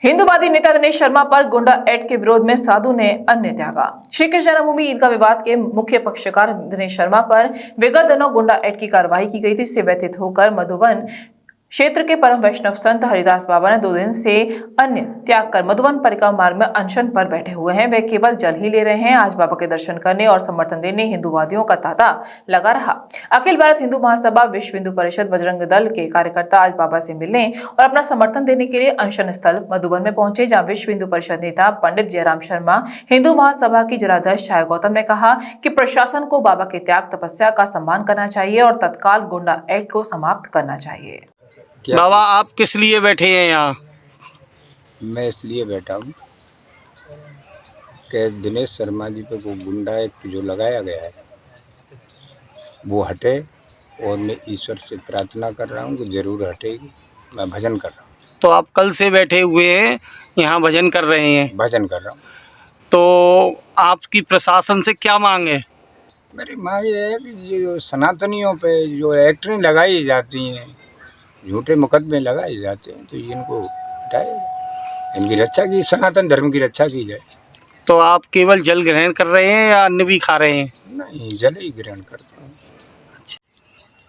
हिंदूवादी नेता दिनेश शर्मा पर गुंडा एक्ट के विरोध में साधु ने अन्य त्यागा। श्री कृष्ण जन्मभूमि ईदगाह विवाद के मुख्य पक्षकार दिनेश शर्मा पर विगत दिनों गुंडा एक्ट की कार्रवाई की गई थी। इससे व्यथित होकर मधुवन क्षेत्र के परम वैष्णव संत हरिदास बाबा ने 2 दिन से अन्य त्याग कर मधुवन परिक्रमा मार्ग में अनशन पर बैठे हुए हैं। वे केवल जल ही ले रहे हैं। आज बाबा के दर्शन करने और समर्थन देने हिंदूवादियों का तांता लगा रहा। अखिल भारत हिंदू महासभा, विश्व हिंदू परिषद, बजरंग दल के कार्यकर्ता आज बाबा से मिलने और अपना समर्थन देने के लिए अनशन स्थल मधुवन में पहुंचे, जहां विश्व हिंदू परिषद नेता पंडित जयराम शर्मा, हिंदू महासभा की जिलाध्यक्ष छाया गौतम ने कहा कि प्रशासन को बाबा के त्याग तपस्या का सम्मान करना चाहिए और तत्काल गुंडा एक्ट को समाप्त करना चाहिए। बाबा, आप किस लिए बैठे हैं यहाँ? मैं इसलिए बैठा हूँ कि दिनेश शर्मा जी पे वो गुंडा एक्ट जो लगाया गया है वो हटे, और मैं ईश्वर से प्रार्थना कर रहा हूँ कि ज़रूर हटेगी। मैं भजन कर रहा हूँ। तो आप कल से बैठे हुए हैं, यहाँ भजन कर रहे हैं? भजन कर रहा हूँ। तो आपकी प्रशासन से क्या मांग है? मेरी मांग ये है कि जो सनातनियों पे जो एक्टें लगाई जाती हैं, झूठे मुकदमे लगाए जाते हैं, तो इनको हटाया जाए, इनकी रक्षा की, सनातन धर्म की रक्षा की जाए। तो आप केवल जल ग्रहण कर रहे हैं या अन्न भी खा रहे हैं? नहीं, जल ही ग्रहण करता हूँ।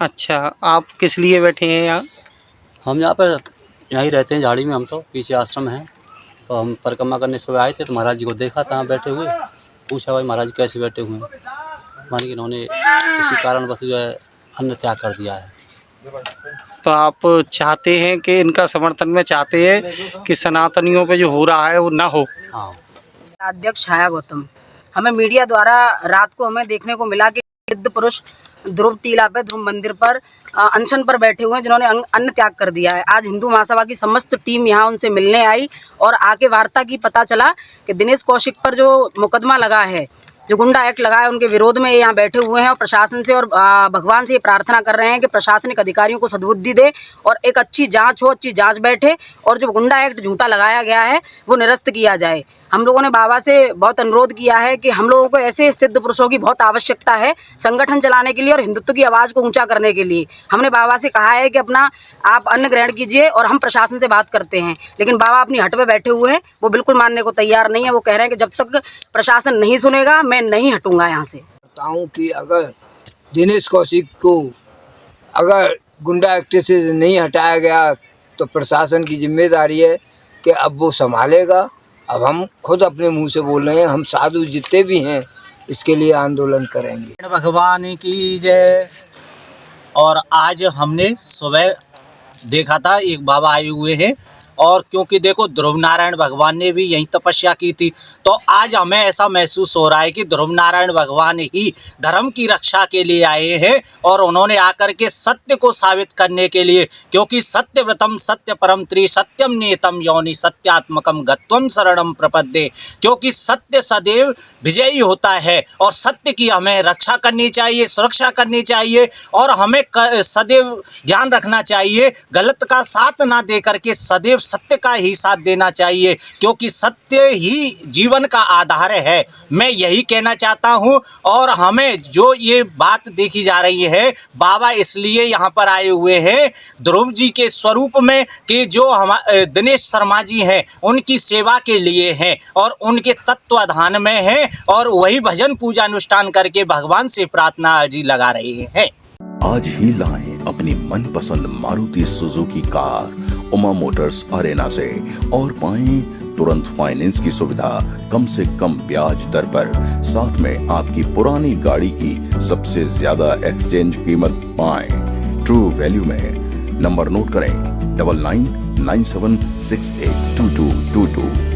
अच्छा, आप किस लिए बैठे हैं यहाँ? हम यहाँ पर यहीं रहते हैं, झाड़ी में। हम तो पीछे आश्रम है, तो हम परिक्रमा करने सुबह आए थे, तो महाराज जी को देखा था बैठे हुए। पूछा भाई महाराज कैसे बैठे हुए हैं, मानी कि इन्होंने इसी कारण बस जो है अन्न त्याग कर दिया है। तो आप चाहते हैं कि इनका समर्थन में चाहते हैं कि सनातनियों पे जो हो रहा है वो ना हो? हाँ। अध्यक्ष छाया गौतम, हमें मीडिया द्वारा रात को हमें देखने को मिला कि सिद्ध पुरुष ध्रुव टीला पे, ध्रुव मंदिर पर अनशन पर बैठे हुए हैं, जिन्होंने अन्न त्याग कर दिया है। आज हिंदू महासभा की समस्त टीम यहाँ उनसे मिलने आई और आके वार्ता की। पता चला कि दिनेश कौशिक पर जो मुकदमा लगा है, जो गुंडा एक्ट लगा है, उनके विरोध में यहाँ बैठे हुए हैं और प्रशासन से और भगवान से ये प्रार्थना कर रहे हैं कि प्रशासनिक अधिकारियों को सद्बुद्धि दे और एक अच्छी जांच हो, अच्छी जांच बैठे और जो गुंडा एक्ट झूठा लगाया गया है वो निरस्त किया जाए। हम लोगों ने बाबा से बहुत अनुरोध किया है कि हम लोगों को ऐसे सिद्ध पुरुषों की बहुत आवश्यकता है संगठन चलाने के लिए और हिंदुत्व की आवाज़ को ऊंचा करने के लिए। हमने बाबा से कहा है कि अपना आप अन्न ग्रहण कीजिए और हम प्रशासन से बात करते हैं, लेकिन बाबा अपनी हट पे बैठे हुए हैं, वो बिल्कुल मानने को तैयार नहीं है। वो कह रहे हैं कि जब तक प्रशासन नहीं सुनेगा मैं नहीं हटूंगा यहाँ से। बताऊँ कि अगर दिनेश कौशिक को अगर गुंडा एक्ट से नहीं हटाया गया तो प्रशासन की जिम्मेदारी है कि अब वो संभालेगा। अब हम खुद अपने मुंह से बोल रहे हैं, हम साधु जितने भी हैं इसके लिए आंदोलन करेंगे। भगवान की जय। और आज हमने सुबह देखा था एक बाबा आए हुए हैं, और क्योंकि देखो ध्रुव नारायण भगवान ने भी यही तपस्या की थी, तो आज हमें ऐसा महसूस हो रहा है कि ध्रुव नारायण भगवान ही धर्म की रक्षा के लिए आए हैं और उन्होंने आकर के सत्य को साबित करने के लिए, क्योंकि सत्यव्रतम सत्य परम त्रि सत्यम नेतम योनि सत्यात्मकम गत्वम शरणम प्रपद्ये, क्योंकि सत्य सदैव विजयी होता है और सत्य की हमें रक्षा करनी चाहिए, सुरक्षा करनी चाहिए और हमें सदैव ध्यान रखना चाहिए, गलत का साथ ना दे करके सदैव सत्य का ही साथ देना चाहिए, क्योंकि सत्य ही जीवन का आधार है। मैं यही कहना चाहता हूं। और हमें जो ये बात देखी जा रही है, बाबा इसलिए यहाँ पर आए हुए हैं ध्रुव जी के स्वरूप में कि जो हम दिनेश शर्मा जी हैं उनकी सेवा के लिए हैं और उनके तत्वाधान में हैं और वही भजन पूजा अनुष्ठान करके भगवान से प्रार्थना अर्जी लगा रहे हैं। आज ही लाएं अपनी मनपसंद Maruti Suzuki car Uma Motors Arena से और पाएं तुरंत फाइनेंस की सुविधा कम से कम ब्याज दर पर। साथ में आपकी पुरानी गाड़ी की सबसे ज्यादा एक्सचेंज कीमत पाएं ट्रू वैल्यू में। नंबर नोट करें 9997682222।